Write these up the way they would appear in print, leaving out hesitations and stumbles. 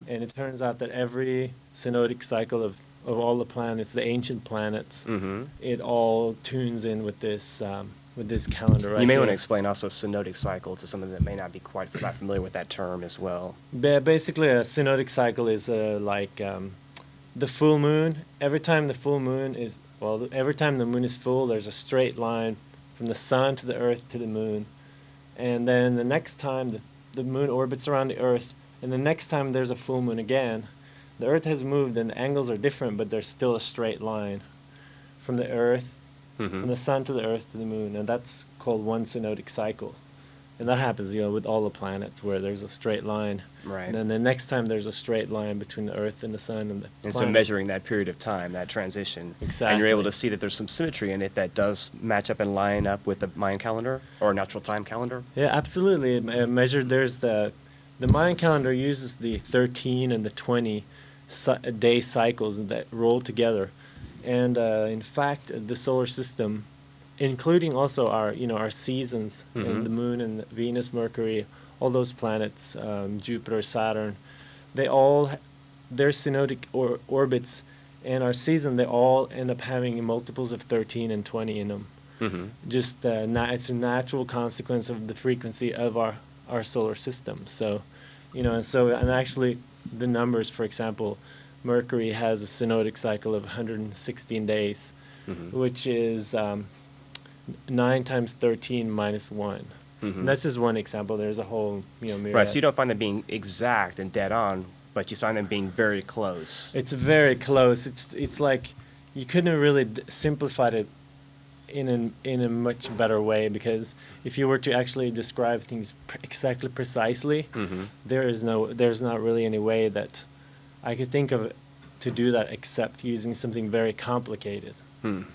And it turns out that every synodic cycle of all the planets, the ancient planets, it all tunes in with this calendar right You may here. want to explain also synodic cycle to someone that may not be quite that familiar with that term as well. Basically, a synodic cycle is the full moon. Every time the full moon is, every time the moon is full, there's a straight line from the sun to the earth to the moon. And then the next time the moon orbits around the earth, and the next time there's a full moon again, the earth has moved and the angles are different, but there's still a straight line from the earth, from the sun to the earth to the moon, and that's called one synodic cycle. And that happens, with all the planets where there's a straight line. Right. And then the next time there's a straight line between the Earth and the Sun and the And planet. so measuring that period of time, that transition. Exactly. And you're able to see that there's some symmetry in it that does match up and line up with the Mayan calendar or natural time calendar. Yeah, absolutely. Measured, there's the Mayan calendar uses the 13 and the 20 day cycles that roll together. And in fact, the solar system, including also our seasons, and the moon and Venus, Mercury, all those planets, Jupiter, Saturn, their synodic orbits and our season, they all end up having multiples of 13 and 20 in them. Just it's a natural consequence of the frequency of our solar system. So, and actually the numbers, for example, Mercury has a synodic cycle of 116 days, which is 9 times 13 minus 1. And that's just one example. There's a whole myriad. Right, so you don't find them being exact and dead on, but you find them being very close. It's very close. It's like you couldn't have really simplified it in a much better way, because if you were to actually describe things exactly precisely, there's not really any way that I could think of to do that except using something very complicated.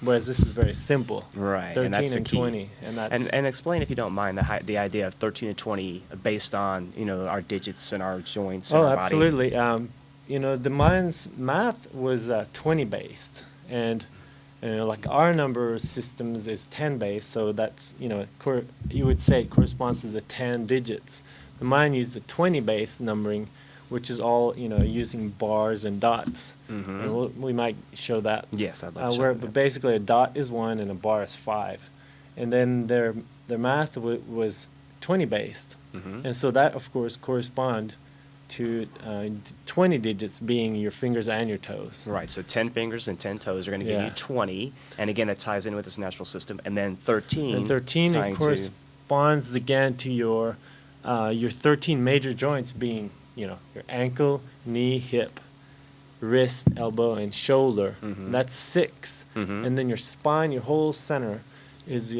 Whereas this is very simple. Right, 13 and that's the key. 20, and that's And explain, if you don't mind, the idea of 13 and 20 based on our digits and our joints. And our absolutely. body. The Mayans' math was 20 based, and like our number systems is 10 based. So that's you would say it corresponds to the 10 digits. The Mayan used the 20 based numbering, which is all using bars and dots. And we might show that. Yes, I'd like to show that. But basically, a dot is 1 and a bar is 5, and then their math was 20 based, and so that of course correspond to 20 digits being your fingers and your toes. Right, so 10 fingers and 10 toes are going to give you 20, and again, that ties in with this natural system, and then 13. And 13 it corresponds again to your 13 major joints being your ankle, knee, hip, wrist, elbow, and shoulder. That's 6. And then your spine, your whole center, is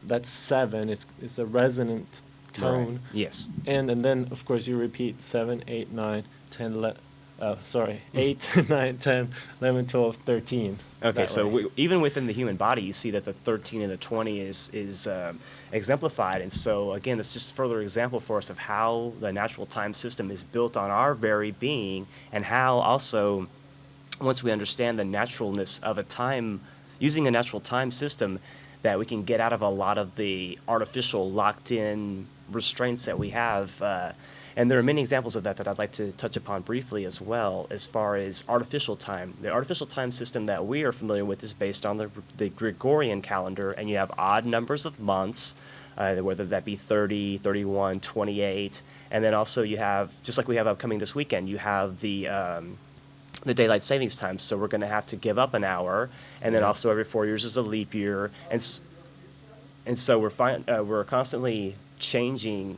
that's 7. It's a resonant tone. Right. Yes. And then of course you repeat 7, 8, 9, 10, 8, 9, 10, 11, 12, 13. Okay, so even within the human body, you see that the 13 and the 20 is exemplified. And so, again, it's just a further example for us of how the natural time system is built on our very being, and how also, once we understand the naturalness of a time, using a natural time system, that we can get out of a lot of the artificial locked-in restraints that we have. And there are many examples of that I'd like to touch upon briefly as well, as far as artificial time. The artificial time system that we are familiar with is based on the Gregorian calendar, and you have odd numbers of months, whether that be 30, 31, 28, and then also you have, just like we have upcoming this weekend, you have the daylight savings time, so we're going to have to give up an hour, and then also every 4 years is a leap year, and so we're constantly changing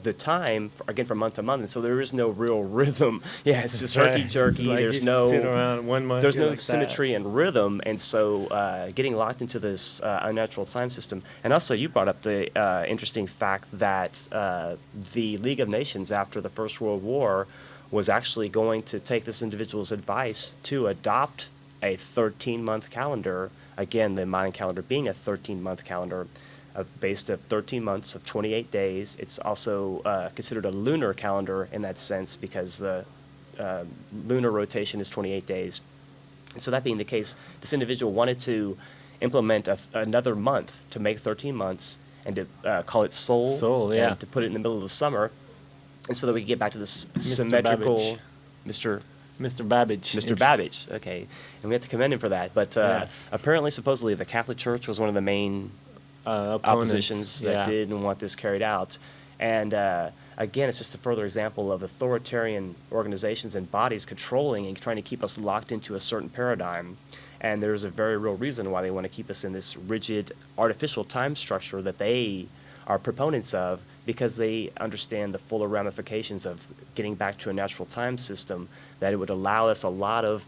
the time from month to month, and so there is no real rhythm. Yeah, it's just herky-jerky. Like there's sit around 1 month, there's no like symmetry and rhythm, and so getting locked into this unnatural time system. And also, you brought up the interesting fact that the League of Nations, after the First World War, was actually going to take this individual's advice to adopt a 13-month calendar. Again, the Mayan calendar being a 13-month calendar, based of 13 months of 28 days. It's also considered a lunar calendar in that sense, because the lunar rotation is 28 days. And so that being the case, this individual wanted to implement another month to make 13 months and to call it Sol, Sol, yeah. and to put it in the middle of the summer. and so that we can get back to this Mr. symmetrical, Babbage. Mr. Mr. Babbage. Mr. Babbage, okay, and we have to commend him for that. But Yes. apparently, supposedly, the Catholic Church was one of the main Opponents, oppositions that yeah. didn't want this carried out. And again, it's just a further example of authoritarian organizations and bodies controlling and trying to keep us locked into a certain paradigm. And there's a very real reason why they want to keep us in this rigid, artificial time structure that they are proponents of, because they understand the fuller ramifications of getting back to a natural time system, that it would allow us a lot of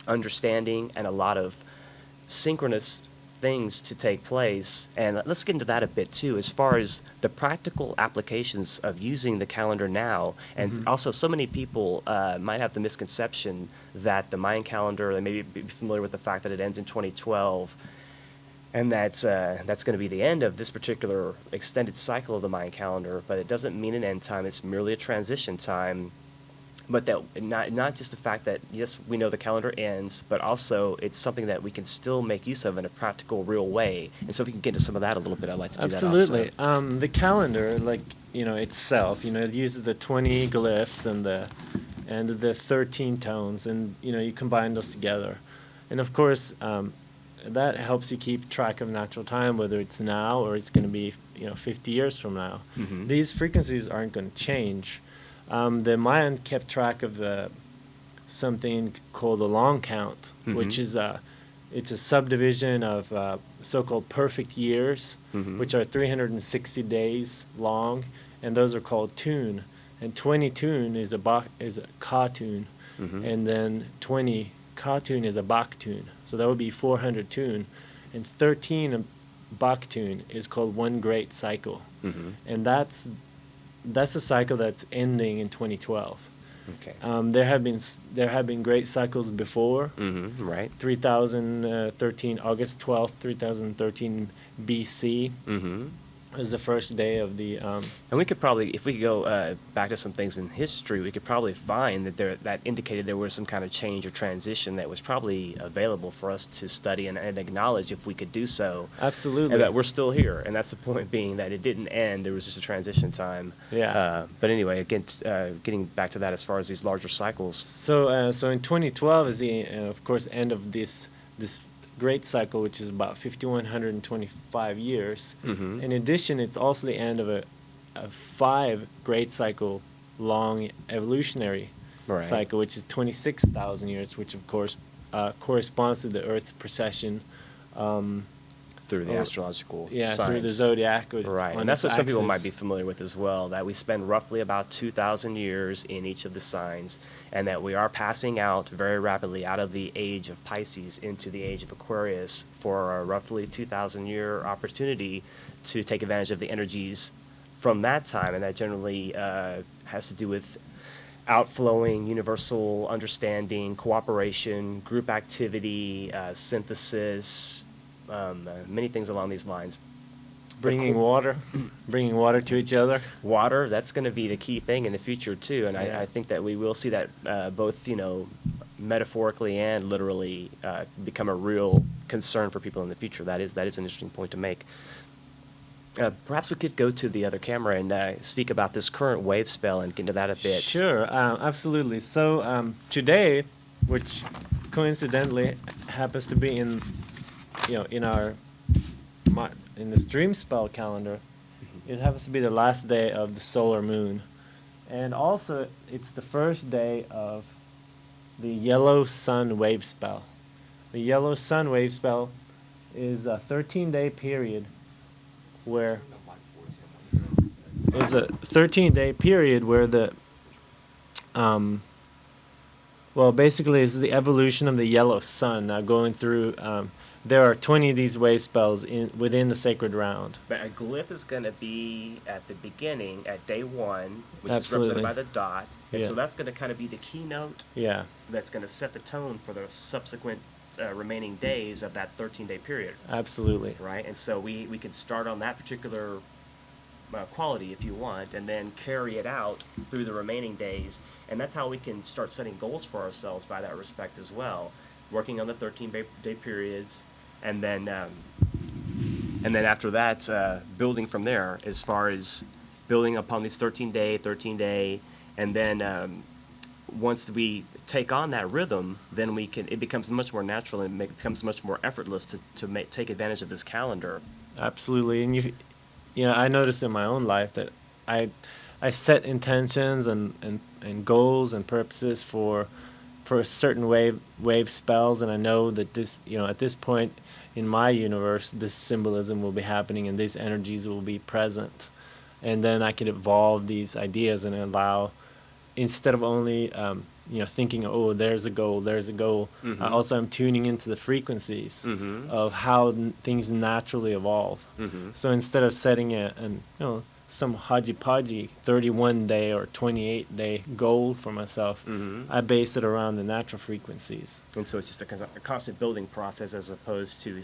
understanding and a lot of synchronous things to take place. And let's get into that a bit too, as far as the practical applications of using the calendar now. And also, so many people might have the misconception that the Mayan calendar, they may be familiar with the fact that it ends in 2012, and that's going to be the end of this particular extended cycle of the Mayan calendar. But it doesn't mean an end time, it's merely a transition time. But that not just the fact that, yes, we know the calendar ends, but also it's something that we can still make use of in a practical, real way. And so if we can get into some of that a little bit, I'd like to do Absolutely. that also. The calendar, like, itself, it uses the 20 glyphs and the 13 tones, and, you combine those together. And of course, that helps you keep track of natural time, whether it's now or it's going to be, 50 years from now. These frequencies aren't going to change. The Mayan kept track of something called the long count, which is it's a subdivision of so-called perfect years, which are 360 days long, and those are called tune. And 20 tune is a ka tune, and then 20 ka tune is a bak tune. So that would be 400 tune, and 13 bak tune is called one great cycle, and that's a cycle that's ending in 2012. Okay. There have been great cycles before. Right. 3013, August 12th, 3013 BC was the first day of the. And we could probably, if we could go back to some things in history, we could probably find that indicated there was some kind of change or transition that was probably available for us to study and acknowledge if we could do so. Absolutely. And that we're still here, and that's the point being that it didn't end. There was just a transition time. Yeah. But anyway, again, getting back to that as far as these larger cycles. So in 2012 is the of course end of this great cycle, which is about 5,125 years. In addition, it's also the end of a 5 great cycle long evolutionary cycle, which is 26,000 years, which of course corresponds to the Earth's precession through the astrological signs. Through the zodiac. Right, and that's what some people might be familiar with as well, that we spend roughly about 2,000 years in each of the signs, and that we are passing out very rapidly out of the age of Pisces into the age of Aquarius for a roughly 2,000-year opportunity to take advantage of the energies from that time, and that generally has to do with outflowing, universal understanding, cooperation, group activity, synthesis, many things along these lines. Bringing water to each other. Water, that's going to be the key thing in the future too, and I think that we will see that both metaphorically and literally become a real concern for people in the future. That is an interesting point to make. Perhaps we could go to the other camera and speak about this current wave spell and get into that a bit. Sure, absolutely. So today, which coincidentally happens to be in this Dreamspell calendar, it happens to be the last day of the solar moon, and also it's the first day of the yellow sun wave spell. The yellow sun wave spell is a 13-day period where the basically it's the evolution of the yellow sun now going through. There are 20 of these wave spells within the sacred round. But a glyph is going to be at the beginning, at day 1, which Absolutely. is represented by the dot. And Yeah. so that's going to kind of be the keynote. Yeah. That's going to set the tone for the subsequent remaining days of that 13-day period. Absolutely. Right? And so we can start on that particular quality, if you want, and then carry it out through the remaining days. And that's how we can start setting goals for ourselves by that respect as well. Working on the 13-day periods, and then after that, building from there as far as building upon these 13 day, and then once we take on that rhythm, then it becomes much more natural, and it becomes much more effortless to take advantage of this calendar. Absolutely. And I noticed in my own life that I set intentions and goals and purposes for certain wave spells, and I know that this, at this point in my universe, this symbolism will be happening and these energies will be present, and then I can evolve these ideas and allow, instead of only thinking, oh, there's a goal. Mm-hmm. I also am tuning into the frequencies Mm-hmm. of how things naturally evolve. Mm-hmm. So instead of setting some hodgepodge 31-day or 28-day goal for myself, Mm-hmm. I base it around the natural frequencies. And so it's just a constant building process as opposed to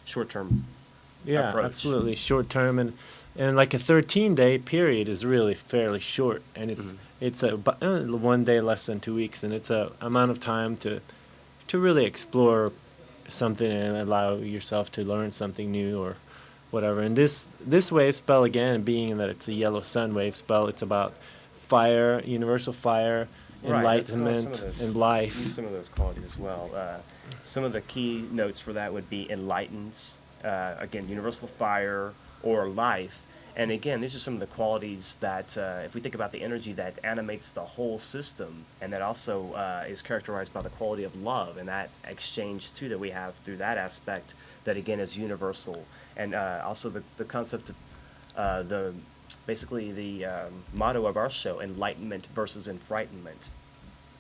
short-term Yeah, approach. absolutely. Short term, and like a 13-day period is really fairly short, and it's one day less than 2 weeks, and it's a amount of time to really explore something and allow yourself to learn something new or whatever. And this wave spell, again, being that it's a yellow sun wave spell, it's about fire, universal fire, Right, enlightenment, and life. Use some of those qualities as well. Some of the key notes for that would be enlightens, again, universal fire or life. And again, these are some of the qualities that, if we think about the energy that animates the whole system, and that also is characterized by the quality of love and that exchange too that we have through that aspect, that again is universal. And also the concept of the motto of our show, enlightenment versus enfrightenment,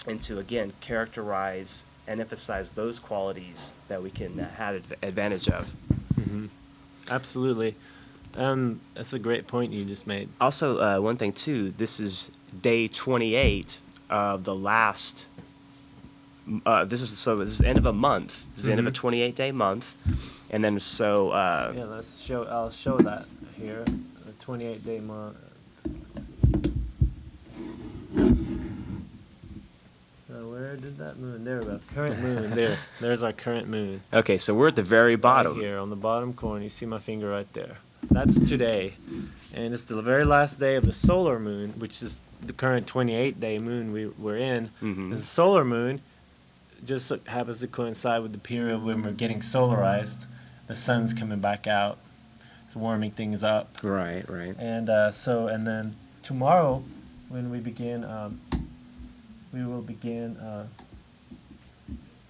and to again characterize and emphasize those qualities that we can have advantage of. Mm-hmm. Absolutely. That's a great point you just made. Also, one thing too, this is day 28 of the last. This is the end of a month. This is the end of a 28-day month, and then I'll show that here. A 28-day month. Let's see. Where did that moon? There we go. Current moon. There's our current moon. Okay, so we're at the very bottom. Right here on the bottom corner. You see my finger right there. That's today. And it's the very last day of the solar moon, which is the current 28-day moon we're in. Mm-hmm. The solar moon just happens to coincide with the period when we're getting solarized. The sun's coming back out. It's warming things up. Right. And and then tomorrow, when we begin, we will begin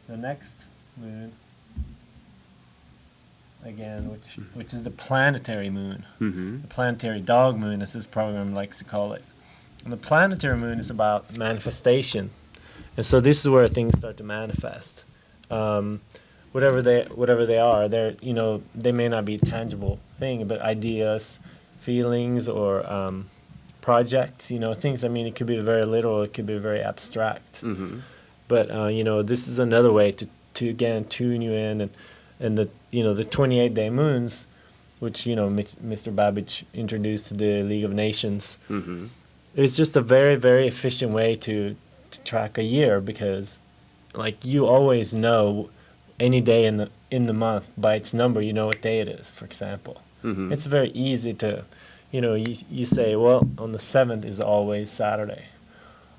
the next moon again, which is the planetary moon, the planetary dog moon, as this program likes to call it. And the planetary moon is about manifestation, and so this is where things start to manifest. Whatever they are, they may not be a tangible thing, but ideas, feelings, or projects, things. I mean, it could be very literal, it could be very abstract. Mm-hmm. But this is another way to again tune you in, and the 28-day moons, which Mr. Babbage introduced to the League of Nations. Mm-hmm. It's just a very, very efficient way to track a year, because like you always know any day in the month by its number, you know what day it is, for example. Mm-hmm. It's very easy to you say, well, on the 7th is always Saturday,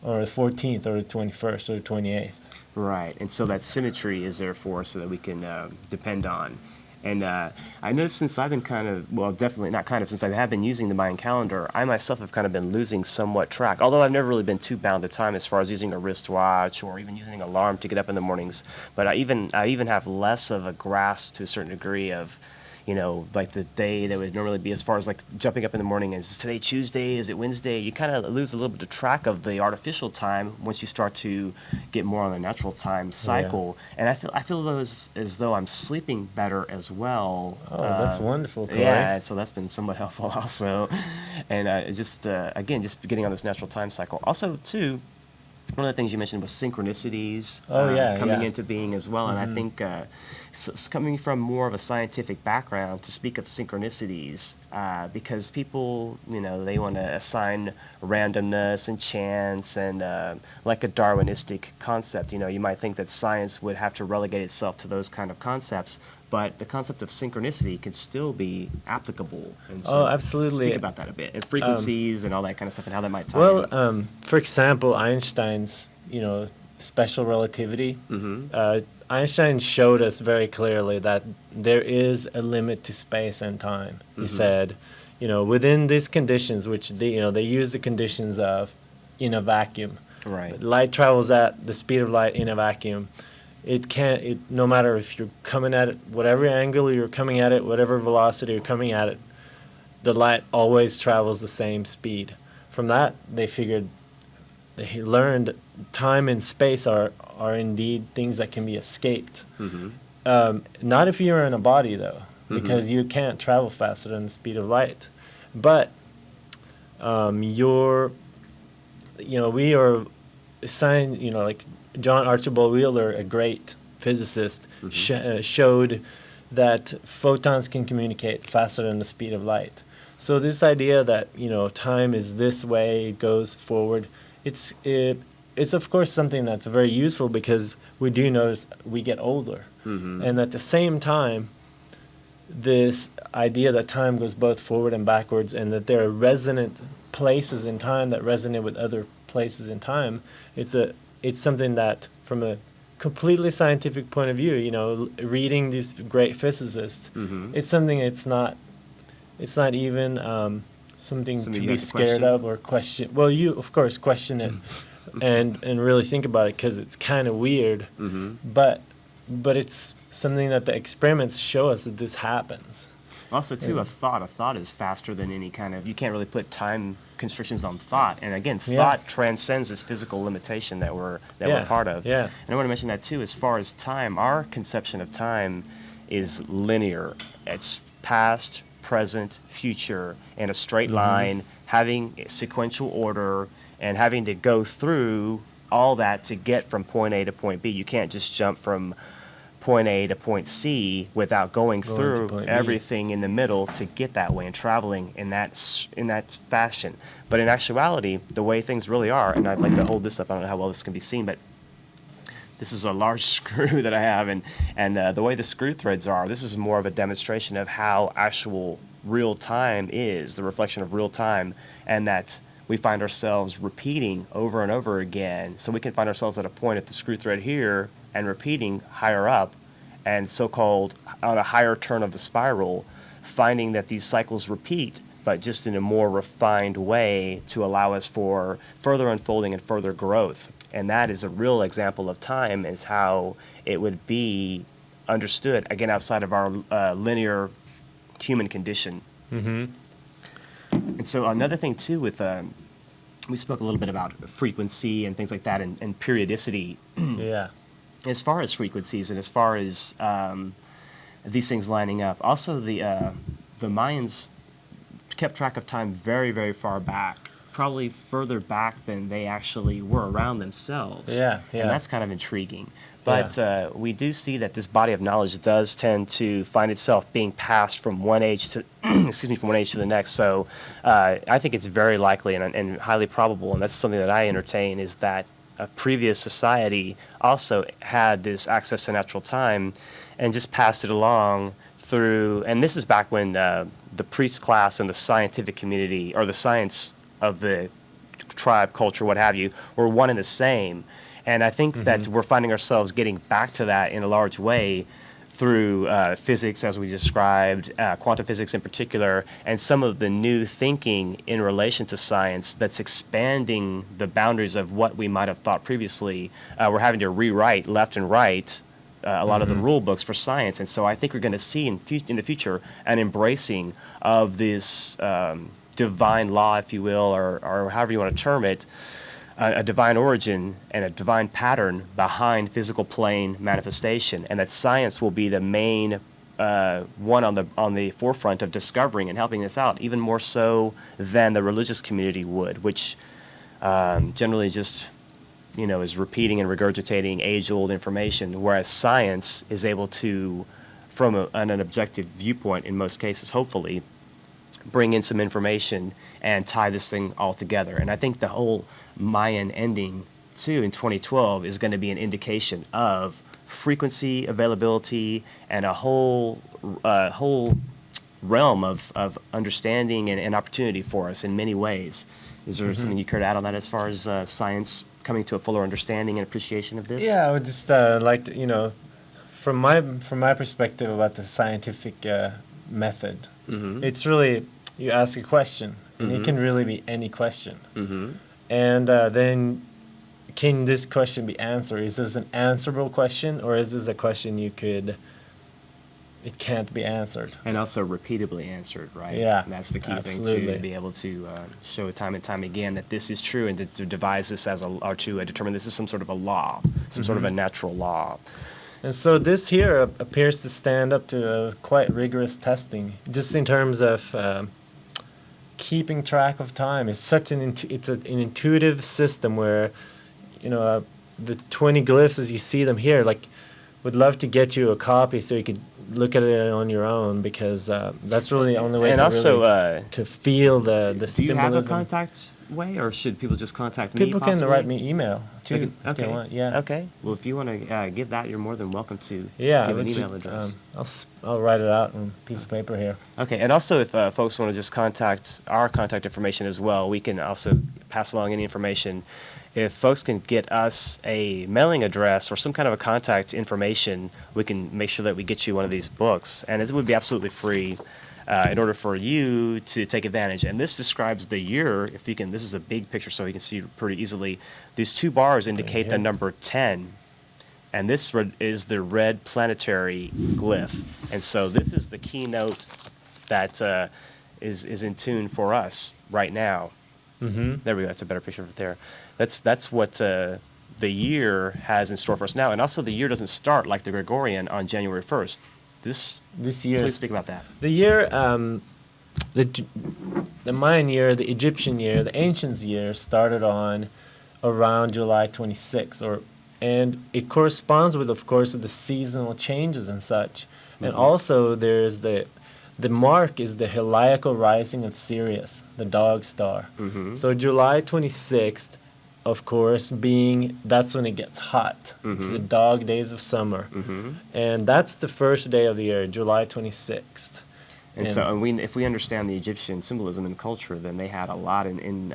or the 14th, or the 21st, or the 28th. Right, and so that symmetry is there for us so that we can depend on. And I noticed since I've been since I have been using the Mayan calendar, I myself have kind of been losing somewhat track, although I've never really been too bound to time as far as using a wristwatch or even using an alarm to get up in the mornings. But I even have less of a grasp to a certain degree of, like the day that would normally be, as far as like jumping up in the morning. Is today Tuesday? Is it Wednesday? You kind of lose a little bit of track of the artificial time once you start to get more on the natural time cycle. Yeah. And I feel as though I'm sleeping better as well. Oh, that's wonderful, Corey. Yeah, so that's been somewhat helpful also. And just getting on this natural time cycle. Also, too, one of the things you mentioned was synchronicities coming into being as well. And I think coming from more of a scientific background to speak of synchronicities, because people, they want to assign randomness and chance and like a Darwinistic concept. You might think that science would have to relegate itself to those kind of concepts, but the concept of synchronicity can still be applicable. And so absolutely. Speak about that a bit, and frequencies and all that kind of stuff, and how that might tie in. For example, Einstein's, special relativity. Einstein showed us very clearly that there is a limit to space and time. He said, within these conditions, which they use the conditions of in a vacuum. Right. Light travels at the speed of light in a vacuum. No matter if you're coming at it, whatever angle you're coming at it, whatever velocity you're coming at it, the light always travels the same speed. From that, they learned time and space are indeed things that can be escaped. Not if you're in a body, though, because you can't travel faster than the speed of light. But we are assigned, like John Archibald Wheeler, a great physicist, showed that photons can communicate faster than the speed of light. So this idea that time is this way, it goes forward, it's of course something that's very useful because we do notice we get older, and at the same time, this idea that time goes both forward and backwards, and that there are resonant places in time that resonate with other places in time. It's something that, from a completely scientific point of view, reading these great physicists, it's something it's not even something to be scared of or question. Well, you of course question it and really think about it because it's kind of weird, but it's something that the experiments show us that this happens. Also, too, a thought is faster than any kind of, you can't really put time constrictions on thought. And again, thought transcends this physical limitation that we're part of. Yeah. And I want to mention that, too, as far as time, our conception of time is linear. It's past, present, future, in a straight line, having sequential order, and having to go through all that to get from point A to point B. You can't just jump from point A to point C without going through everything in the middle to get that way and traveling in that fashion. But in actuality, the way things really are, and I'd like to hold this up, I don't know how well this can be seen, but this is a large screw that I have, and the way the screw threads are, this is more of a demonstration of how actual real time is, the reflection of real time, and that we find ourselves repeating over and over again. So we can find ourselves at a point at the screw thread here and repeating higher up, and so-called on a higher turn of the spiral, finding that these cycles repeat, but just in a more refined way to allow us for further unfolding and further growth. And that is a real example of time, is how it would be understood, again, outside of our linear human condition. And so another thing, too, with we spoke a little bit about frequency and things like that, and periodicity. Yeah. As far as frequencies and as far as these things lining up, also the Mayans kept track of time very, very far back, probably further back than they actually were around themselves. Yeah. And that's kind of intriguing. But we do see that this body of knowledge does tend to find itself being passed from one age to from one age to the next. So I think it's very likely and highly probable, and that's something that I entertain, is that a previous society also had this access to natural time and just passed it along through, and this is back when the priest class and the scientific community, or the science of the tribe, culture, what have you, were one and the same. And I think that we're finding ourselves getting back to that in a large way through physics, as we described, quantum physics in particular, and some of the new thinking in relation to science that's expanding the boundaries of what we might have thought previously. We're having to rewrite left and right a lot of the rule books for science. And so I think we're going to see in the future an embracing of this divine law, if you will, or however you want to term it, a divine origin and a divine pattern behind physical plane manifestation, and that science will be the main one on the forefront of discovering and helping us out, even more so than the religious community would, which generally just is repeating and regurgitating age-old information, whereas science is able to, from an objective viewpoint in most cases, hopefully, bring in some information and tie this thing all together. And I think the whole Mayan ending, too, in 2012 is going to be an indication of frequency, availability, and a whole realm of understanding and opportunity for us in many ways. Is there something you care to add on that as far as science coming to a fuller understanding and appreciation of this? Yeah, I would just like to, from my perspective about the scientific method, it's really, you ask a question, and it can really be any question. And then can this question be answered? Is this an answerable question, or is this a question it can't be answered? And also repeatably answered, right? Yeah, And that's the key absolutely. thing, to be able to show time and time again that this is true, and to devise this or to determine this is some sort of a law, some sort of a natural law. And so this here appears to stand up to quite rigorous testing, just in terms of keeping track of time. It's such an intuitive system where, the 20 glyphs as you see them here, like, would love to get you a copy so you could look at it on your own, because that's really the only way And to also, really, to feel the do you symbolism. have a contact way, or should people just contact me? People can possibly? write me email too, if Okay. they want. Yeah. Okay. Well, if you want to give that, you're more than welcome to Yeah. give an which email would, address. I'll write it out on a piece of paper here. Okay, and also if folks want to just contact our contact information as well, we can also pass along any information. If folks can get us a mailing address or some kind of a contact information, we can make sure that we get you one of these books, and it would be absolutely free in order for you to take advantage. And this describes the year. If you can, this is a big picture, so you can see pretty easily. These two bars indicate the number 10. And this is the red planetary glyph. And so this is the keynote that is in tune for us right now. There we go. That's a better picture of it there. That's what the year has in store for us now. And also the year doesn't start like the Gregorian on January 1st. This year. Please think about that. The year, the Mayan year, the Egyptian year, the ancients year started on around July 26th, and it corresponds with, of course, the seasonal changes and such. And also there's the mark is the heliacal rising of Sirius, the dog star. So July 26th, of course, that's when it gets hot. It's the dog days of summer. And that's the first day of the year, July 26th. And so if we understand the Egyptian symbolism and culture, then they had a lot in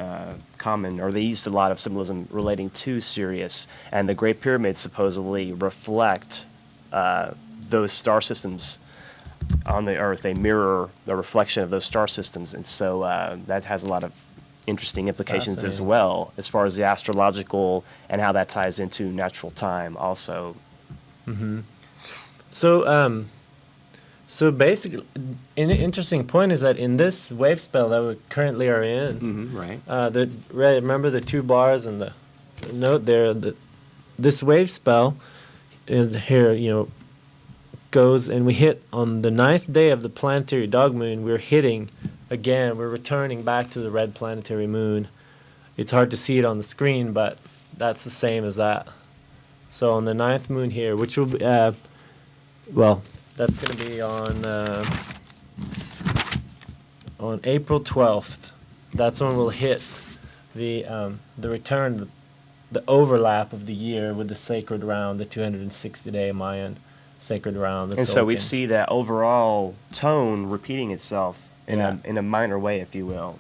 common, or they used a lot of symbolism relating to Sirius. And the Great Pyramids supposedly reflect those star systems on the Earth. They mirror the reflection of those star systems. And so that has a lot of interesting implications as well, as far as the astrological and how that ties into natural time also. So basically, an interesting point is that in this wave spell that we currently are in, Right. Remember the two bars and the note there. This wave spell is here. Goes and we hit on the 9th day of the planetary dog moon. We're hitting again. We're returning back to the red planetary moon. It's hard to see it on the screen, but that's the same as that. So on the 9th moon here, which will be that's going to be on April 12th. That's when we'll hit the return, the overlap of the year with the sacred round, the 260-day Mayan sacred round. And so we see that overall tone repeating itself in a minor way, if you will.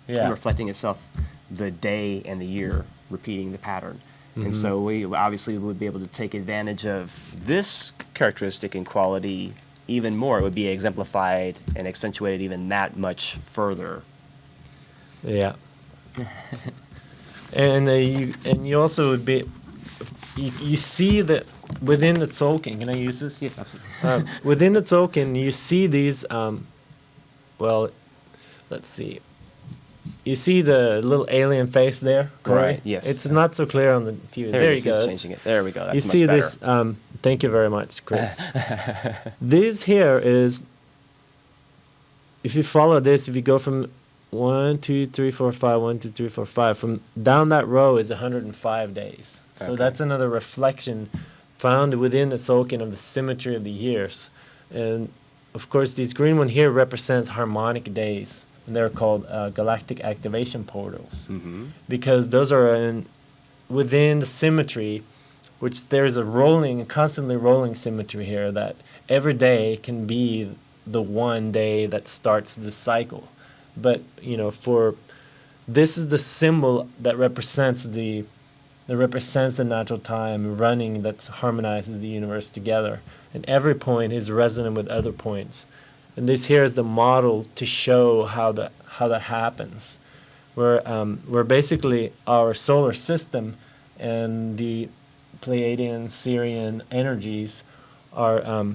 And reflecting itself the day and the year, repeating the pattern. And so we obviously would be able to take advantage of this characteristic and quality even more. It would be exemplified and accentuated even that much further. Yeah. And you also would be, you see that within the Tzolk'in, can I use this? Yes, absolutely. Within the Tzolk'in, you see these, let's see. You see the little alien face there, Corey? Right, yes. It's not so clear on the TV. There you go. Changing it. There we go. That's you much see better. this, thank you very much, Chris. This here is, if you follow this, if you go from 1, 2, 3, 4, 5, 1, 2, 3, 4, 5. From down that row is 105 days. So Okay. that's another reflection found within the Tzolk'in of the symmetry of the years. And of course, these green one here represents harmonic days, and they're called galactic activation portals, Mm-hmm. because those are within the symmetry, which there's a rolling, constantly rolling symmetry here, that every day can be the one day that starts the cycle. But this is the symbol that represents the natural time running, that harmonizes the universe together, and every point is resonant with other points. And this here is the model to show how that happens, where basically our solar system and the Pleiadian, Sirian energies are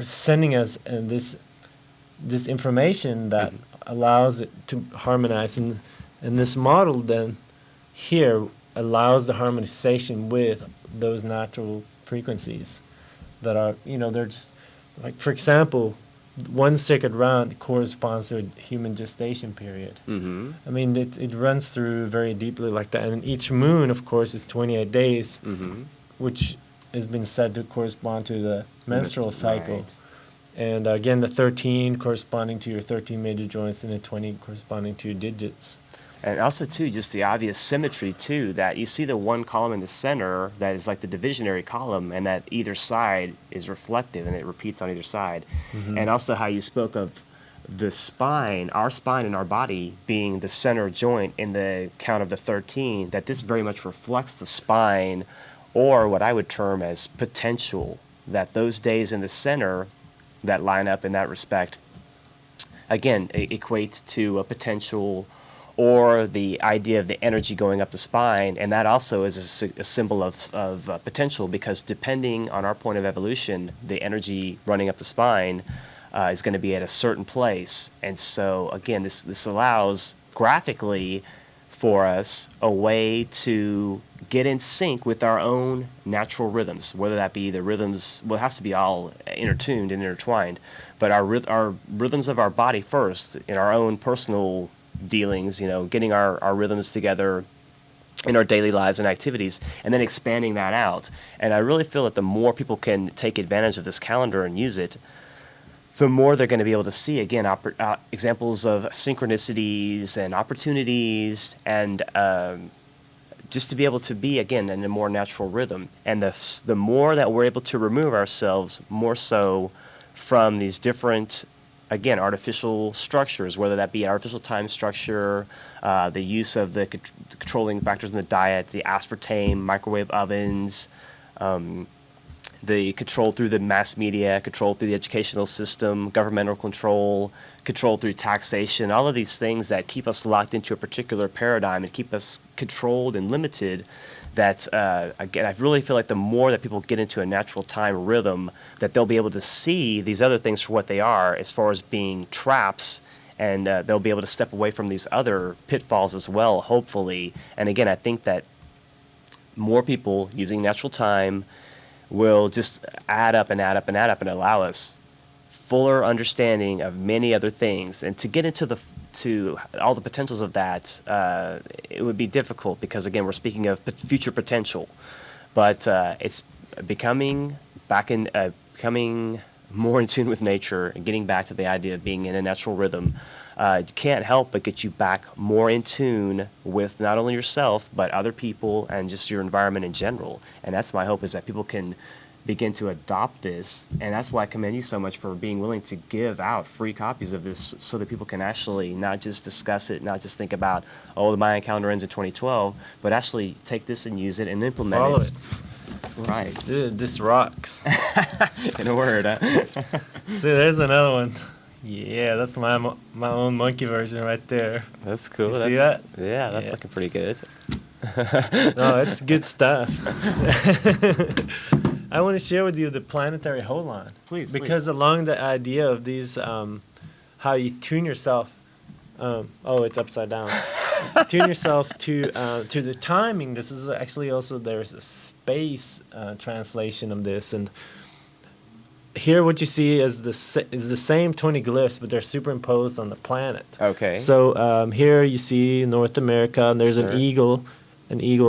sending us this information that allows it to harmonize, and this model then here allows the harmonization with those natural frequencies that are, they're just like, for example, one sacred round corresponds to a human gestation period. Mm-hmm. I mean, it runs through very deeply like that, and each moon, of course, is 28 days, Mm-hmm. which has been said to correspond to the menstrual cycle. Right. And again, the 13 corresponding to your 13 major joints, and the 20 corresponding to your digits. And also, too, just the obvious symmetry, too, that you see the one column in the center that is like the divisionary column, and that either side is reflective, and it repeats on either side. Mm-hmm. And also how you spoke of the spine in our body being the center joint in the count of the 13, that this very much reflects the spine, or what I would term as potential, that those days in the center that line up in that respect, again, equate to a potential, or the idea of the energy going up the spine, and that also is a symbol of potential, because depending on our point of evolution, the energy running up the spine is going to be at a certain place. And so, again, this allows graphically for us a way to get in sync with our own natural rhythms, whether that be the rhythms, well, it has to be all intertuned and intertwined, but our rhythms of our body first, in our own personal dealings, getting our rhythms together in our daily lives and activities, and then expanding that out. And I really feel that the more people can take advantage of this calendar and use it, the more they're going to be able to see, again, examples of synchronicities and opportunities, and just to be able to be, again, in a more natural rhythm. And the more that we're able to remove ourselves more so from these different, again, artificial structures, whether that be artificial time structure, the use of the controlling factors in the diet, the aspartame, microwave ovens, the control through the mass media, control through the educational system, governmental control through taxation, all of these things that keep us locked into a particular paradigm and keep us controlled and limited, that, again, I really feel like the more that people get into a natural time rhythm, that they'll be able to see these other things for what they are, as far as being traps, and they'll be able to step away from these other pitfalls as well, hopefully. And again, I think that more people using natural time will just add up and add up and add up, and allow us fuller understanding of many other things. And to get into to all the potentials of that, it would be difficult, because again, we're speaking of future potential. But it's becoming more in tune with nature, and getting back to the idea of being in a natural rhythm. Can't help but get you back more in tune with not only yourself, but other people and just your environment in general. And that's my hope, is that people can begin to adopt this. And that's why I commend you so much for being willing to give out free copies of this, so that people can actually not just discuss it, not just think about, oh, the Mayan calendar ends in 2012, but actually take this and use it and implement Follow it. Right. Dude, this rocks. In a word, huh? See, there's another one. Yeah, that's my own monkey version right there. That's cool. You see that? Yeah, that's Yeah. looking pretty good. No, it's good stuff. I want to share with you the planetary Holan. Please, Because along the idea of these, how you tune yourself. Oh, it's upside down. Tune yourself to the timing. This is actually also, there's a space translation of this, and here what you see is the same 20 glyphs, but they're superimposed on the planet. Okay. So here you see North America, and there's Sure. an eagle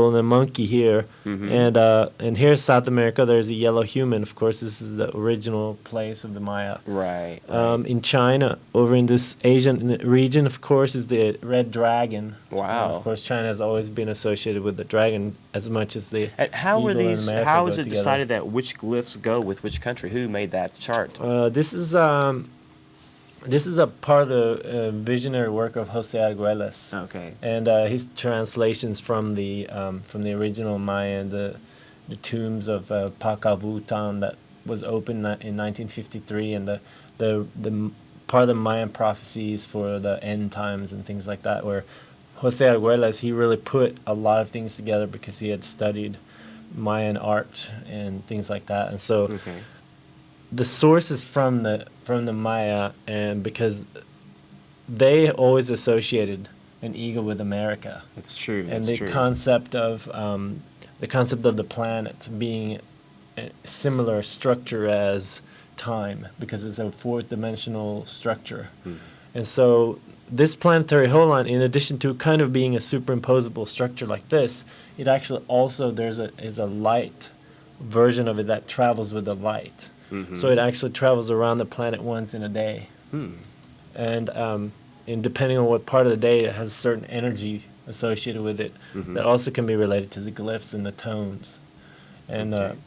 and a monkey here, and here's South America. There's a yellow human. Of course, this is the original place of the Maya. Right. In China, over in this Asian region, of course, is the red dragon. Wow. Of course, China has always been associated with the dragon as much as the And how eagle were and these? America How go is it together. decided that which glyphs go with which country? Who made that chart? This is a part of the visionary work of Jose Arguelles. Okay. And his translations from the original Mayan, the tombs of Pacavutan that was opened in 1953, and the part of the Mayan prophecies for the end times and things like that, where Jose Arguelles, he really put a lot of things together because he had studied Mayan art and things like that, and so. Okay. The source is from the Maya, and because they always associated an eagle with America, It's true. and It's the true. concept of the planet being a similar structure as time, because it's a fourth-dimensional structure, and so this planetary Holan, in addition to kind of being a superimposable structure like this, it actually also is a light version of it that travels with the light. So it actually travels around the planet once in a day. And depending on what part of the day, it has certain energy associated with it that also can be related to the glyphs and the tones. And, Okay.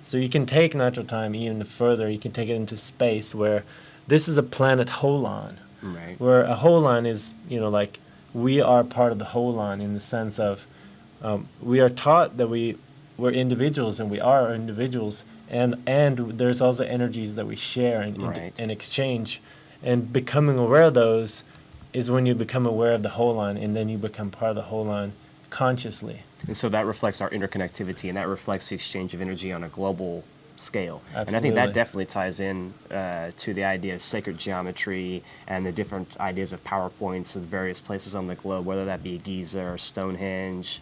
So you can take natural time even further. You can take it into space, where this is a planet Holan, Right. where a Holan is, like we are part of the Holan in the sense of we are taught that we're individuals, and we are individuals, and there's also energies that we share Right. and exchange, and becoming aware of those is when you become aware of the Holan, and then you become part of the Holan consciously. And so that reflects our interconnectivity, and that reflects the exchange of energy on a global scale. And I think Absolutely. that definitely ties in to the idea of sacred geometry and the different ideas of power points of various places on the globe, whether that be Giza or Stonehenge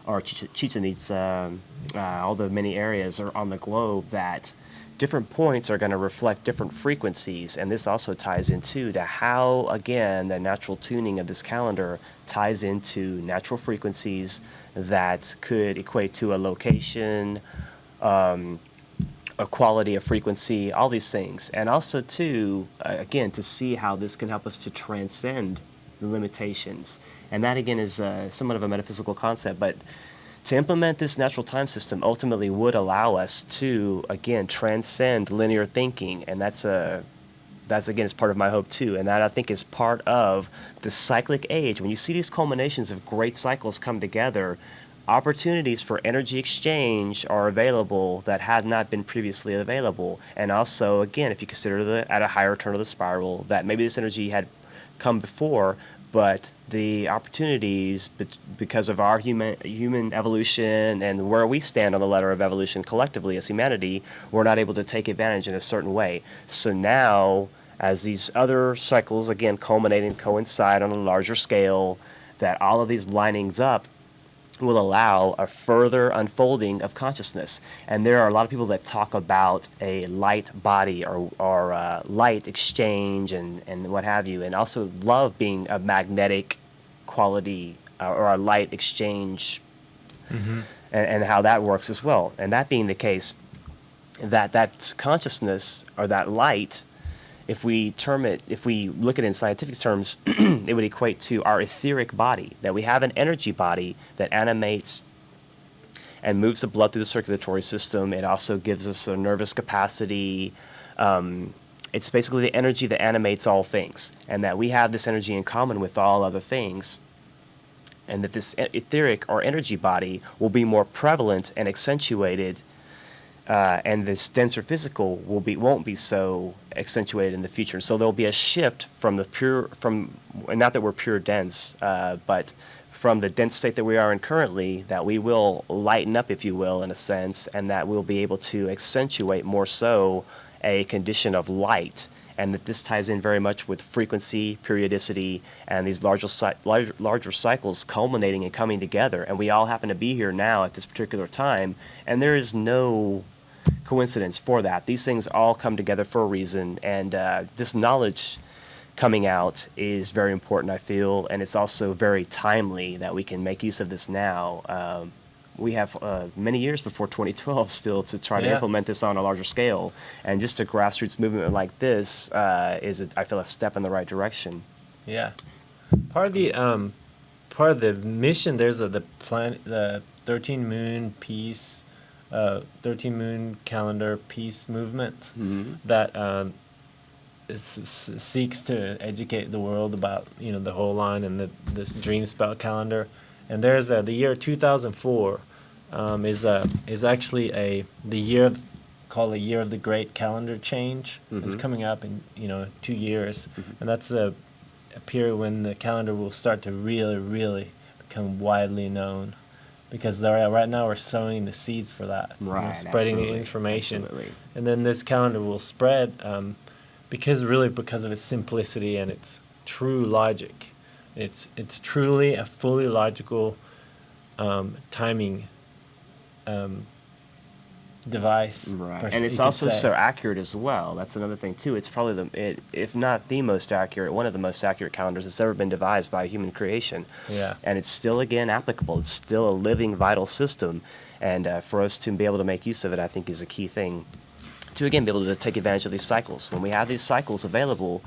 or Chichen Itza, all the many areas are on the globe that different points are going to reflect different frequencies. And this also ties into to how, again, the natural tuning of this calendar ties into natural frequencies that could equate to a location, a quality of frequency, all these things. And also, too, again, to see how this can help us to transcend the limitations. And that, again, is somewhat of a metaphysical concept. But to implement this natural time system ultimately would allow us to, again, transcend linear thinking. And that's again, is part of my hope, too. And that, I think, is part of the cyclic age. When you see these culminations of great cycles come together, opportunities for energy exchange are available that had not been previously available. And also, again, if you consider at a higher turn of the spiral, that maybe this energy had come before, but the opportunities, because of our human evolution and where we stand on the ladder of evolution collectively as humanity, we're not able to take advantage in a certain way. So now, as these other cycles, again, culminate and coincide on a larger scale, that all of these linings up will allow a further unfolding of consciousness. And there are a lot of people that talk about a light body or light exchange and what have you, and also love being a magnetic quality or a light exchange, and how that works as well. And that being the case, that consciousness or that light, if we look at it in scientific terms, it would equate to our etheric body, that we have an energy body that animates and moves the blood through the circulatory system. It also gives us a nervous capacity. It's basically the energy that animates all things, and that we have this energy in common with all other things, and that this etheric or energy body will be more prevalent and accentuated, and this denser physical won't be so accentuated in the future. So there'll be a shift from not that we're pure dense, but from the dense state that we are in currently, that we will lighten up, if you will, in a sense, and that we'll be able to accentuate more so a condition of light. And that this ties in very much with frequency, periodicity, and these larger cycles culminating and coming together. And we all happen to be here now at this particular time, and there is no coincidence for that. These things all come together for a reason, and this knowledge coming out is very important, I feel, and it's also very timely that we can make use of this now. We have many years before 2012 still to try to implement this on a larger scale, and just a grassroots movement like this is, I feel, a step in the right direction. Yeah, part of the mission, there's the 13 moon peace, 13 moon calendar peace movement that seeks to educate the world about the Holan and this Dreamspell calendar. And there's the year 2004 is actually the year called a year of the great calendar change. It's coming up in 2 years, and that's a period when the calendar will start to really become widely known, because right now we're sowing the seeds for that, spreading the information. Absolutely. And then this calendar will spread because of its simplicity and its true logic. It's truly a fully logical timing device. Right, and it's also so accurate as well. That's another thing too. It's probably if not the most accurate, one of the most accurate calendars that's ever been devised by human creation. Yeah. And it's still, again, applicable. It's still a living, vital system, and for us to be able to make use of it, I think, is a key thing to, again, be able to take advantage of these cycles. When we have these cycles available,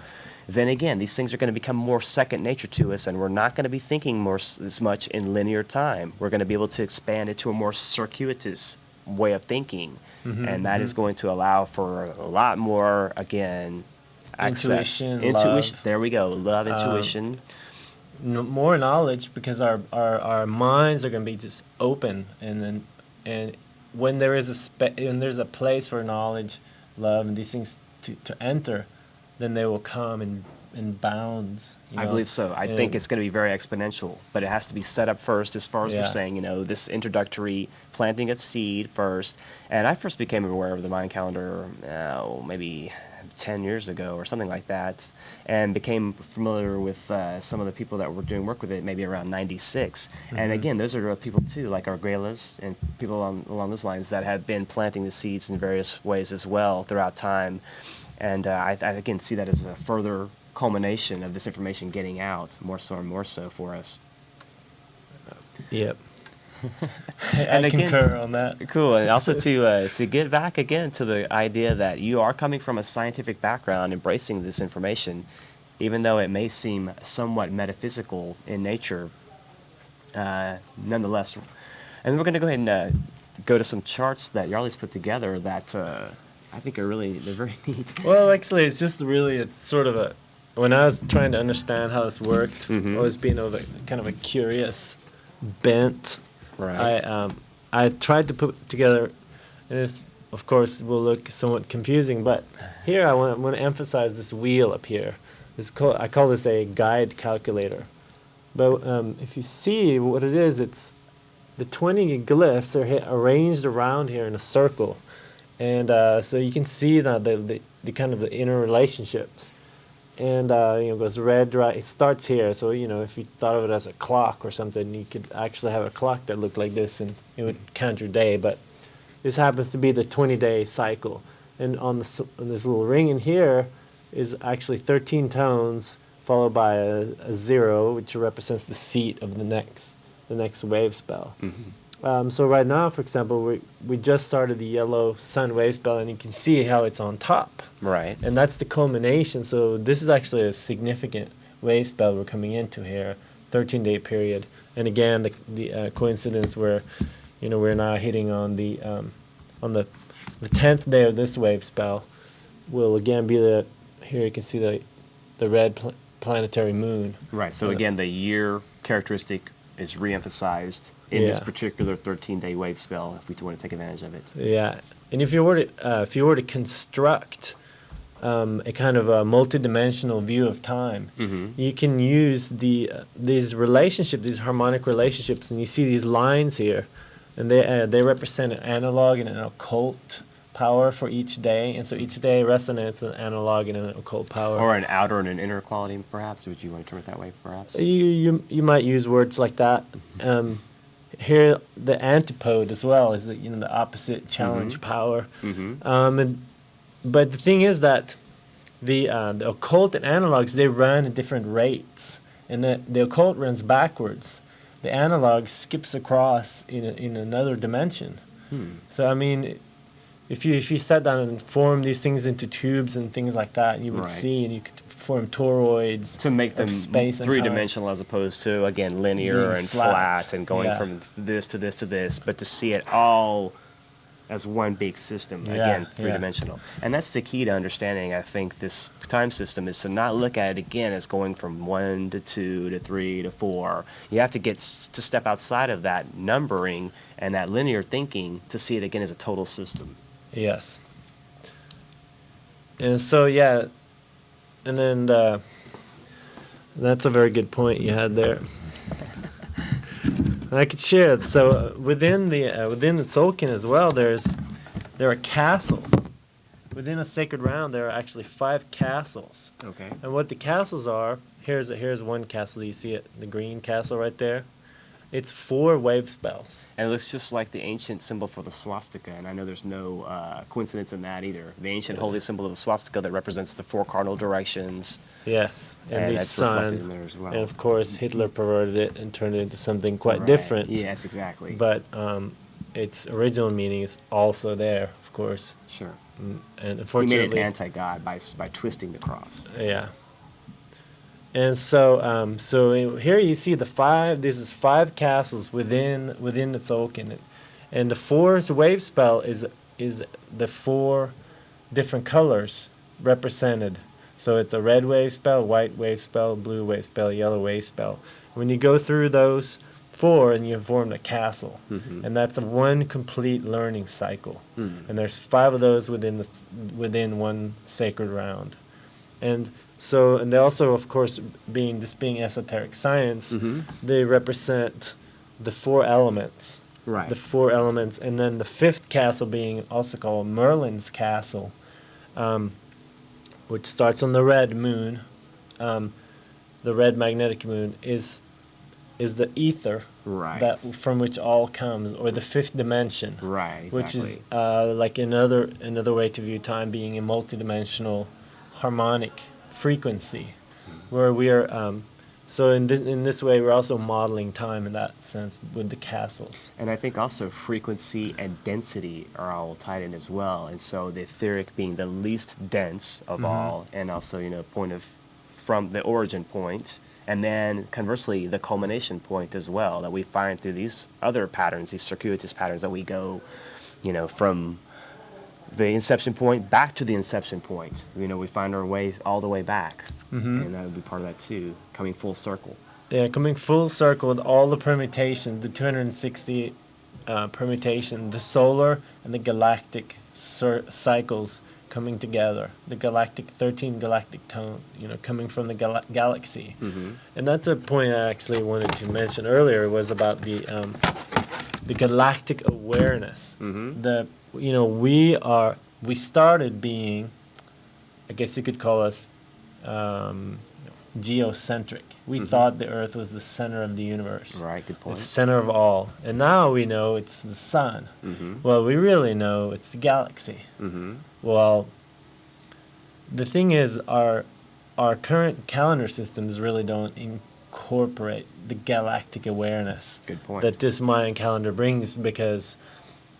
then again, these things are going to become more second nature to us, and we're not going to be thinking as much in linear time. We're going to be able to expand it to a more circuitous way of thinking, and that is going to allow for a lot more, again, access. Intuition. Love. There we go. Love, intuition. More knowledge, because our minds are going to be just open, and when there is there's a place for knowledge, love, and these things to enter, then they will come in bounds. I believe so. I think it's going to be very exponential, but it has to be set up first, as far as we're saying, this introductory planting of seed first. And I first became aware of the Mayan calendar maybe 10 years ago or something like that, and became familiar with some of the people that were doing work with it maybe around 96. And again, those are people too, like Arguelles and people along those lines that have been planting the seeds in various ways as well throughout time. And I again see that as a further culmination of this information getting out more so and more so for us. Yep. And I again, concur on that. Cool. And also to get back again to the idea that you are coming from a scientific background, embracing this information, even though it may seem somewhat metaphysical in nature, nonetheless. And we're going to go ahead and go to some charts that Jarle's put together that I think they're very neat. Well, actually, it's sort of when I was trying to understand how this worked, I was being kind of a curious bent. Right. I tried to put together, and this, of course, will look somewhat confusing, but here I want to emphasize this wheel up here. I call this a guide calculator. But if you see what it is, it's the 20 glyphs are arranged around here in a circle. And so you can see that the kind of the inner relationships. And it goes red, right. It starts here. So if you thought of it as a clock or something, you could actually have a clock that looked like this, and it would count your day. But this happens to be the 20-day cycle. And on this little ring in here is actually 13 tones, followed by a 0, which represents the seat of the next wave spell. So right now, for example, we just started the yellow sun wave spell, and you can see how it's on top. Right. And that's the culmination. So this is actually a significant wave spell we're coming into here, 13-day period. And again, the coincidence where, we're now hitting on the 10th day of this wave spell will again be here you can see the red planetary moon. Right. So again, the year characteristic is re-emphasized in this particular 13-day wave spell, if we want to take advantage of it. Yeah, and if you were to construct a kind of a multidimensional view of time, you can use these relationships, these harmonic relationships, and you see these lines here, and they represent an analog and an occult power for each day, and so each day resonates an analog and an occult power. Or an outer and an inner quality, perhaps. Would you want to term it that way, perhaps? You might use words like that. here the antipode as well is the the opposite challenge power. But the thing is that the occult and analogs, they run at different rates, and the occult runs backwards. The analog skips across in another dimension. So I mean, if you sat down and form these things into tubes and things like that, you would see, and you could form toroids to make them space and three-dimensional as opposed to, again, linear Being and flat. flat and going from this to this to this, but to see it all as one big system, again, three-dimensional. And that's the key to understanding, I think, this time system, is to not look at it, again, as going from 1 to 2 to 3 to 4. You have to get to step outside of that numbering and that linear thinking to see it, again, as a total system. Yes. And so, yeah, and then that's a very good point you had there. I could share it. So within the Tzolk'in as well, there are castles. Within a sacred round, there are actually 5 castles. Okay. And what the castles are, here's one castle. You see it, the green castle right there. It's 4 wave spells. And it looks just like the ancient symbol for the swastika, and I know there's no coincidence in that either. The ancient holy symbol of the swastika that represents the 4 cardinal directions. Yes, and the that's reflected in sun. there as well. And of course, Hitler perverted it and turned it into something quite different. Yes, exactly. But its original meaning is also there, of course. Sure. And He made unfortunately, it an anti-God by twisting the cross. yeah. And so, here you see the 5. This is 5 castles within the Tzolk'in, and the 4th wave spell is the 4 different colors represented. So it's a red wave spell, white wave spell, blue wave spell, yellow wave spell. When you go through those 4, and you form a castle, and that's one complete learning cycle. And there's 5 of those within one sacred round, and they also, of course, being esoteric science, they represent the 4 elements. Right. The 4 elements, and then the 5th castle being also called Merlin's castle, which starts on the red moon. The red magnetic moon is the ether, Right. that from which all comes, or the 5th dimension. Right, exactly. Which is like another way to view time being a multidimensional harmonic frequency, where we are. So in this way, we're also modeling time in that sense with the castles. And I think also frequency and density are all tied in as well. And so the etheric being the least dense of all, and also, from the origin point, and then conversely, the culmination point as well, that we find through these other patterns, these circuitous patterns that we go, from the inception point back to the inception point. We find our way all the way back. And that would be part of that too, coming full circle. Yeah, coming full circle with all the permutations, the 260 permutation, the solar and the galactic cycles coming together, the 13 galactic tone, coming from the galaxy. And that's a point I actually wanted to mention earlier, was about the galactic awareness. We started being, I guess you could call us geocentric. We thought the Earth was the center of the universe. Right, good point. The center of all. And now we know it's the sun. Well, we really know it's the galaxy. Well, the thing is, our current calendar systems really don't incorporate the galactic awareness. Good point. That this Mayan calendar brings, because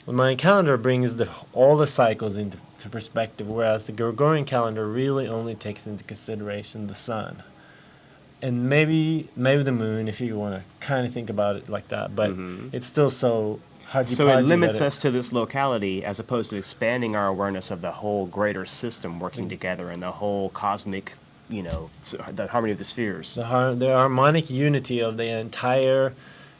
the Mayan calendar brings all the cycles into perspective, whereas the Gregorian calendar really only takes into consideration the sun. And maybe the moon, if you want to kind of think about it like that, but it's still so hodgepodge. So it limits us to this locality, as opposed to expanding our awareness of the whole greater system working together, and the whole cosmic, the harmony of the spheres. The harmonic unity of the entire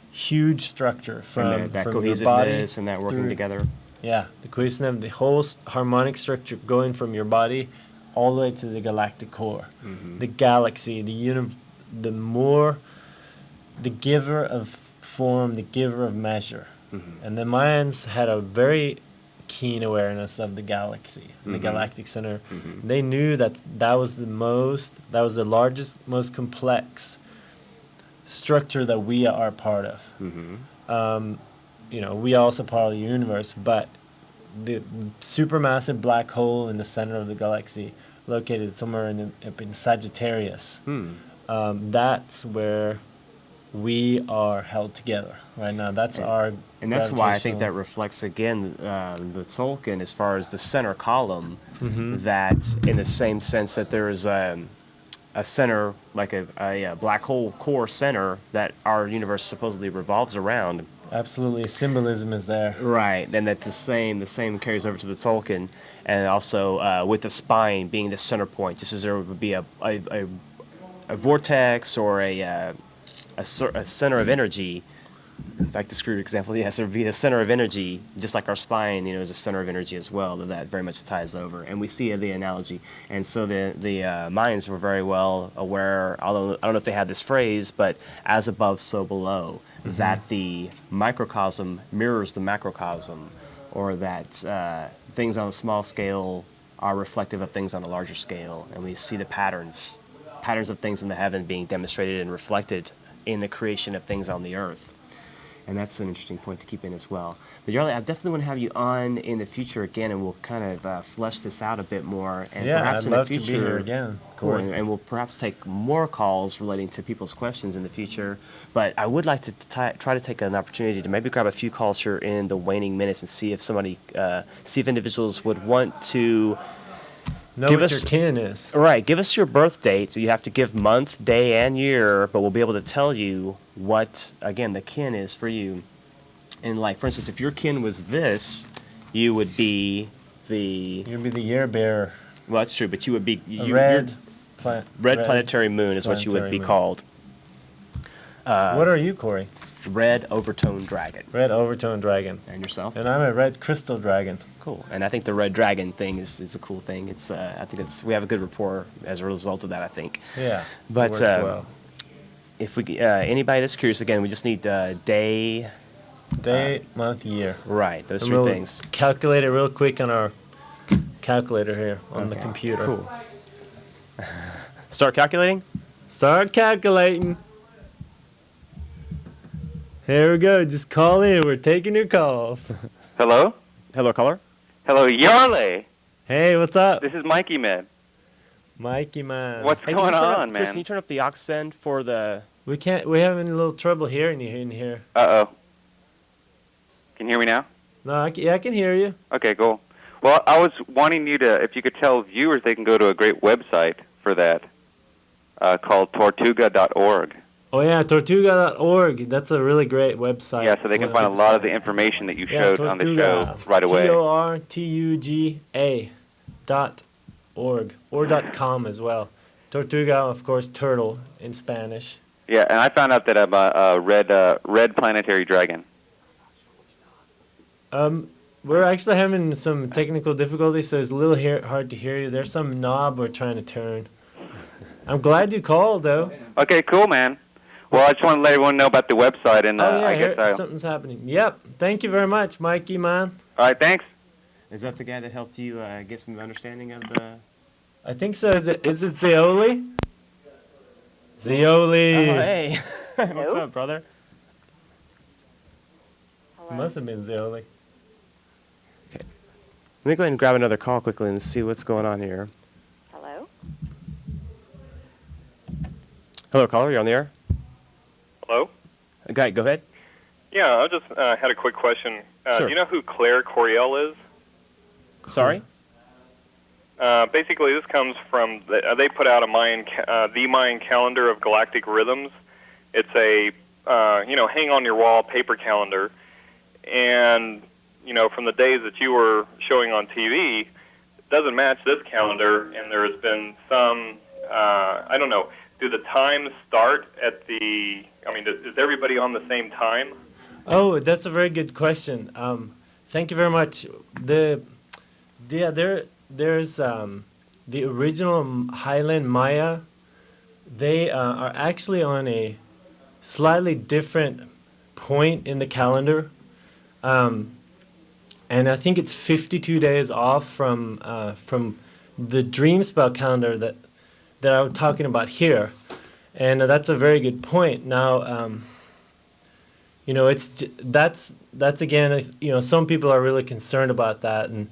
huge structure, from that from your body cohesiveness and that working together. Yeah, the cohesiveness, the whole harmonic structure going from your body all the way to the galactic core, the galaxy, the giver of form, the giver of measure. And the Mayans had a very keen awareness of the galaxy, the galactic center. They knew that was the largest, most complex structure that we are part of. You know, we are also part of the universe, but the supermassive black hole in the center of the galaxy, located somewhere in Sagittarius, that's where we are held together right now. That's our And that's why I think gravitational- that reflects again the Tolkien as far as the center column, that in the same sense that there is a center, like a black hole core center that our universe supposedly revolves around. Absolutely, symbolism is there. Right, and that the same carries over to the Tolkien, and also with the spine being the center point, just as there would be a vortex or a center of energy. Like the screw example, yes, there would be a center of energy, just like our spine, is a center of energy as well. That very much ties over, and we see the analogy. And so the Mayans were very well aware, although I don't know if they had this phrase, but as above, so below, that the microcosm mirrors the macrocosm, or that things on a small scale are reflective of things on a larger scale, and we see the patterns of things in the heaven being demonstrated and reflected in the creation of things on the earth. And that's an interesting point to keep in as well. But Jarle, I definitely want to have you on in the future again, and we'll kind of flesh this out a bit more. And Yeah, perhaps I'd in love the to be future, here again. Cool, Corey. and we'll perhaps take more calls relating to people's questions in the future. But I would like to try to take an opportunity to maybe grab a few calls here in the waning minutes and see if individuals would want to Know give what us your kin is. Right. Give us your birth date. So you have to give month, day, and year, but we'll be able to tell you what, again, the kin is for you. And like, for instance, if your kin was this, you would be the... You'd be the year bearer. Well, that's true, but you would be... Red planetary moon is what you would planetary be moon. called. What are you, Corey? Red overtone dragon. Red overtone dragon. And yourself? And I'm a red crystal dragon. Cool. And I think the red dragon thing is a cool thing. It's I think we have a good rapport as a result of that, I think. Yeah. But works well. if we anybody that's curious, again, we just need day. Day, month, year. Right, those And three we'll things. calculate it real quick on our calculator here on the computer. Cool. Start calculating? Start calculating. Here we go. Just call in. We're taking your calls. Hello? Hello, caller. Hello, Jarle. Hey, what's up? This is Mikey, man. Mikey, man. What's Hey, going on, Chris, can man? you turn up the aux send for the... We can't. We're having a little trouble hearing you in here. Uh-oh. Can you hear me now? No, I can hear you. Okay, cool. Well, I was wanting you to, if you could tell viewers they can go to a great website for that called tortuga.org. Oh, yeah, tortuga.org. That's a really great website. Yeah, so they can find a lot of the information that you showed on the show right away. tortuga.org or .com as well. Tortuga, of course, turtle in Spanish. Yeah, and I found out that I'm a red planetary dragon. We're actually having some technical difficulties, so it's a little hard to hear you. There's some knob we're trying to turn. I'm glad you called, though. Okay, cool, man. Well, I just want to let everyone know about the website, and I guess something's happening. Yep. Thank you very much, Mikey, man. All right, thanks. Is that the guy that helped you get some understanding of the... I think so. Is it Zeoli? Zeoli. Oh, hey. What's up, brother? Must have been Zeoli. Let me go ahead and grab another call quickly and see what's going on here. Hello? Hello, caller. You're on the air. Hello? Guy, go ahead. Yeah, I just had a quick question. Sure. Do you know who Claire Coriel is? Sorry? Basically, this comes from, they put out the Mayan calendar of galactic rhythms. It's a, hang on your wall paper calendar. And, from the days that you were showing on TV, it doesn't match this calendar, and there has been some, I don't know, do the times start at is everybody on the same time? Oh, that's a very good question. Thank you very much. There's the original Highland Maya. They are actually on a slightly different point in the calendar, and I think it's 52 days off from the Dreamspell calendar that I'm talking about here. And that's a very good point. Now, that's again, some people are really concerned about that, and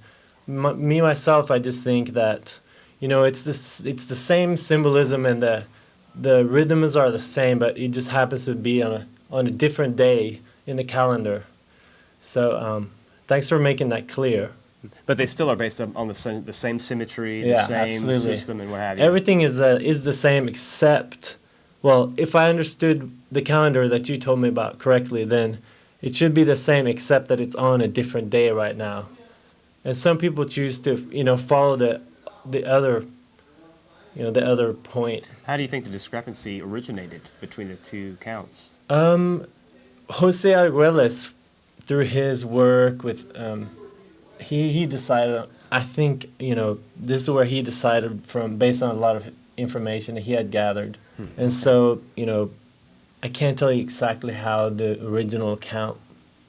me myself, I just think that, it's the same symbolism, and the rhythms are the same, but it just happens to be on a different day in the calendar. So, thanks for making that clear. But they still are based on the same symmetry, the Yeah, same absolutely. system, and what have you. Everything is the same except, well, if I understood the calendar that you told me about correctly, then it should be the same except that it's on a different day right now. And some people choose to, follow the other, the other point. How do you think the discrepancy originated between the two counts? Jose Arguelles, through his work with, he decided, I think, this is where he decided from, based on a lot of information that he had gathered. And so, I can't tell you exactly how the original count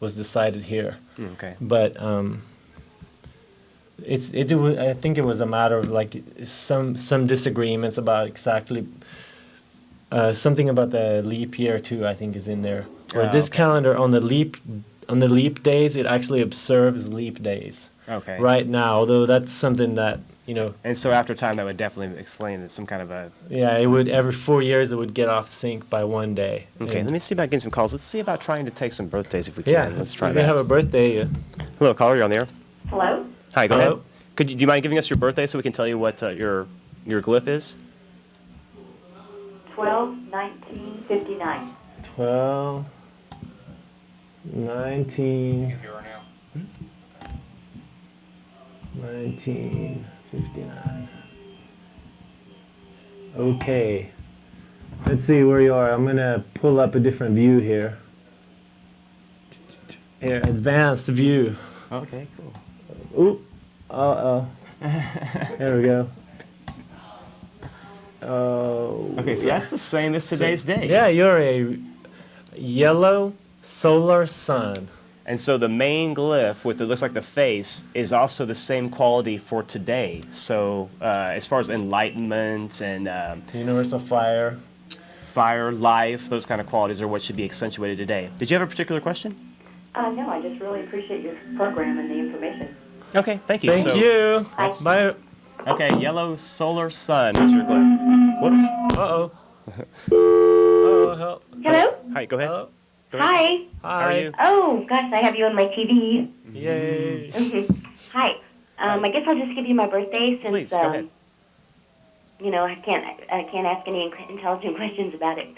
was decided here. Okay. But I think it was a matter of like some disagreements about exactly something about the leap year too. I think is in there. Where this Okay. calendar on the leap days, it actually observes leap days Okay. right now. Although that's something that And so after time, that would definitely explain that some kind of a... yeah, it would every 4 years it would get off sync by one day. Okay, And let me see about getting some calls. Let's see about trying to take some birthdays if we can. yeah, Let's try if they that. have a birthday. Hello, caller, you're on the air. Hello? Hi, go Hello? ahead. Do you mind giving us your birthday so we can tell you what your glyph is? 12/1959. 12, 19, 1959. Okay. Let's see where you are. I'm going to pull up a different view here. Here, advanced view. Okay, cool. Oop. Uh-oh. There we go. Oh. Okay, so that's the same as today's day. Yeah, you're a yellow solar sun. And so the main glyph with it looks like the face is also the same quality for today. So as far as enlightenment and Universal fire. fire, life, those kind of qualities are what should be accentuated today. Did you have a particular question? No, I just really appreciate your program and the information. Okay, thank you. Thank So- you. Bye. Bye. Okay, yellow solar sun is your glyph. Whoops. Uh-oh. Uh-oh, help. Hello? Hi, go ahead. Hello. Go ahead. Hi. Hi. How are you? Oh, gosh, I have you on my TV. Yay. Hi. I guess I'll just give you my birthday since, Please, go ahead. I can't ask any intelligent questions about it.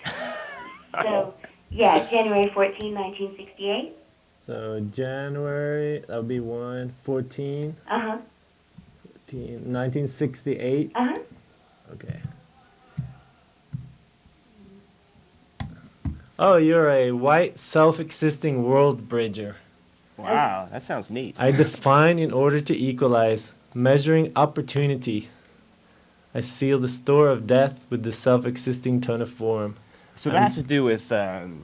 So, yeah, January 14, 1968. So January, that would be 1/14, Uh-huh. 1968. Uh-huh. Okay. Oh, you're a white self-existing world bridger. Wow, that sounds neat. I define in order to equalize, measuring opportunity. I seal the store of death with the self-existing tone of form. So that has to do with,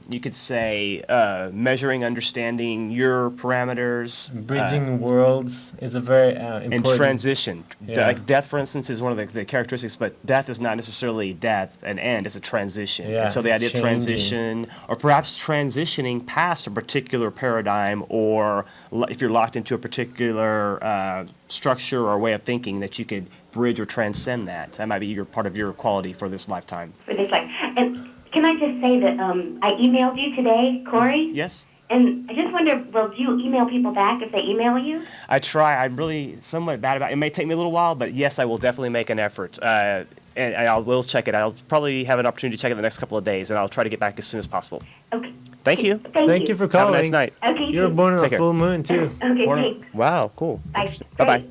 you could say, measuring, understanding your parameters. Bridging worlds is a very important. And transition. Yeah. Like death, for instance, is one of the characteristics, but death is not necessarily death, an end, it's a transition. Yeah, And so the idea of changing. transition, or perhaps transitioning past a particular paradigm, or if you're locked into a particular structure or way of thinking, that you could bridge or transcend that. That might be part of your quality for this lifetime. For this life. And can I just say that I emailed you today, Corey? Yes? And I just wonder, do you email people back if they email you? I try. I'm really somewhat bad about it. It may take me a little while, but yes, I will definitely make an effort. And I will check it. I'll probably have an opportunity to check it the next couple of days, and I'll try to get back as soon as possible. Okay. Thank you. Thank you for calling. Have a nice night. Okay. You were born on Take a care. full moon too. Okay, Or- thanks. Wow, cool. Bye. Interesting. Bye-bye.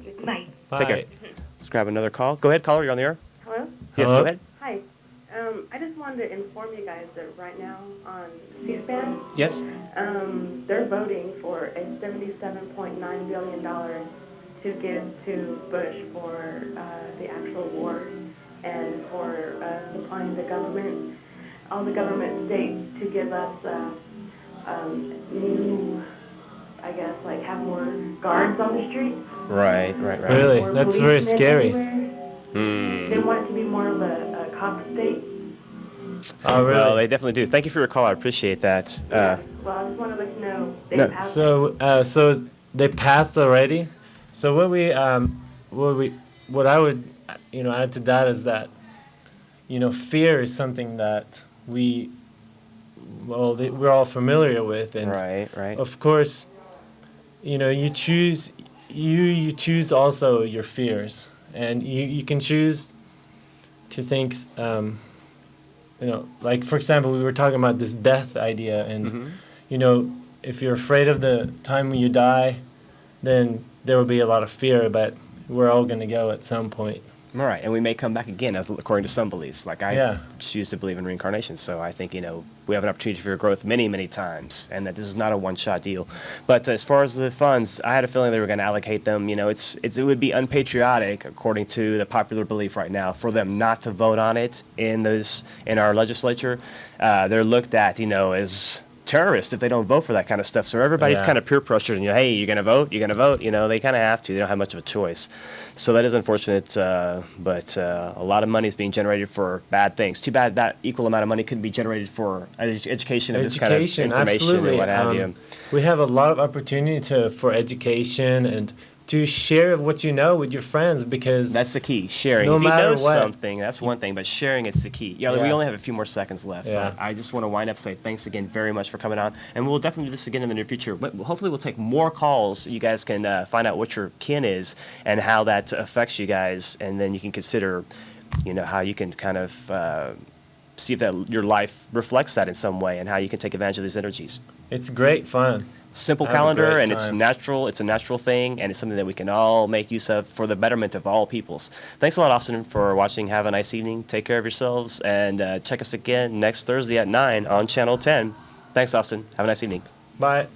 Bye. Take care. Let's grab another call. Go ahead, caller. You're on the air. Hello? Yes, Hello? go ahead. Hi. I just wanted to inform you guys that right now on C-SPAN, Yes? they're voting for a $77.9 billion to give to Bush for the actual war and for supplying the government, all the government states to give us new, I guess, like have more guards on the streets. Right. Really? More That's very policemen scary. everywhere. They want it to be more of a cop state. Oh, really? Well, they definitely do. Thank you for your call. I appreciate that. Well, I just wanted to let you know they No. passed. So they passed already. So what I would add to that is that fear is something that we're all familiar with, and Right. of course you choose also your fears, and you can choose to think like, for example, we were talking about this death idea, and if you're afraid of the time when you die, then there will be a lot of fear, but we're all going to go at some point. All right, and we may come back again, according to some beliefs. Like I choose to believe in reincarnation, so I think we have an opportunity for growth many, many times, and that this is not a one-shot deal. But as far as the funds, I had a feeling they were going to allocate them. It would be unpatriotic, according to the popular belief right now, for them not to vote on it in our legislature. They're looked at, as terrorists if they don't vote for that kind of stuff. So everybody's kind of peer pressured, and hey, you're gonna vote. They kind of have to. They don't have much of a choice. So that is unfortunate, but a lot of money is being generated for bad things. Too bad that equal amount of money couldn't be generated for education of this kind of information absolutely. and what have you. We have a lot of opportunity for education and to share what you know with your friends, because that's the key. Sharing. No if you matter know what. something, that's one thing, but sharing it's the key. We only have a few more seconds left. Yeah. I just want to wind up and say thanks again very much for coming on, and we'll definitely do this again in the near future. But hopefully we'll take more calls. You guys can find out what your kin is and how that affects you guys, and then you can consider, how you can kind of see if that your life reflects that in some way, and how you can take advantage of these energies. It's great fun. Simple Have a calendar, great and it's time. natural. It's a natural thing, and it's something that we can all make use of for the betterment of all peoples. Thanks a lot, Austin, for watching. Have a nice evening. Take care of yourselves, and check us again next Thursday at 9 on Channel 10. Thanks, Austin. Have a nice evening. Bye.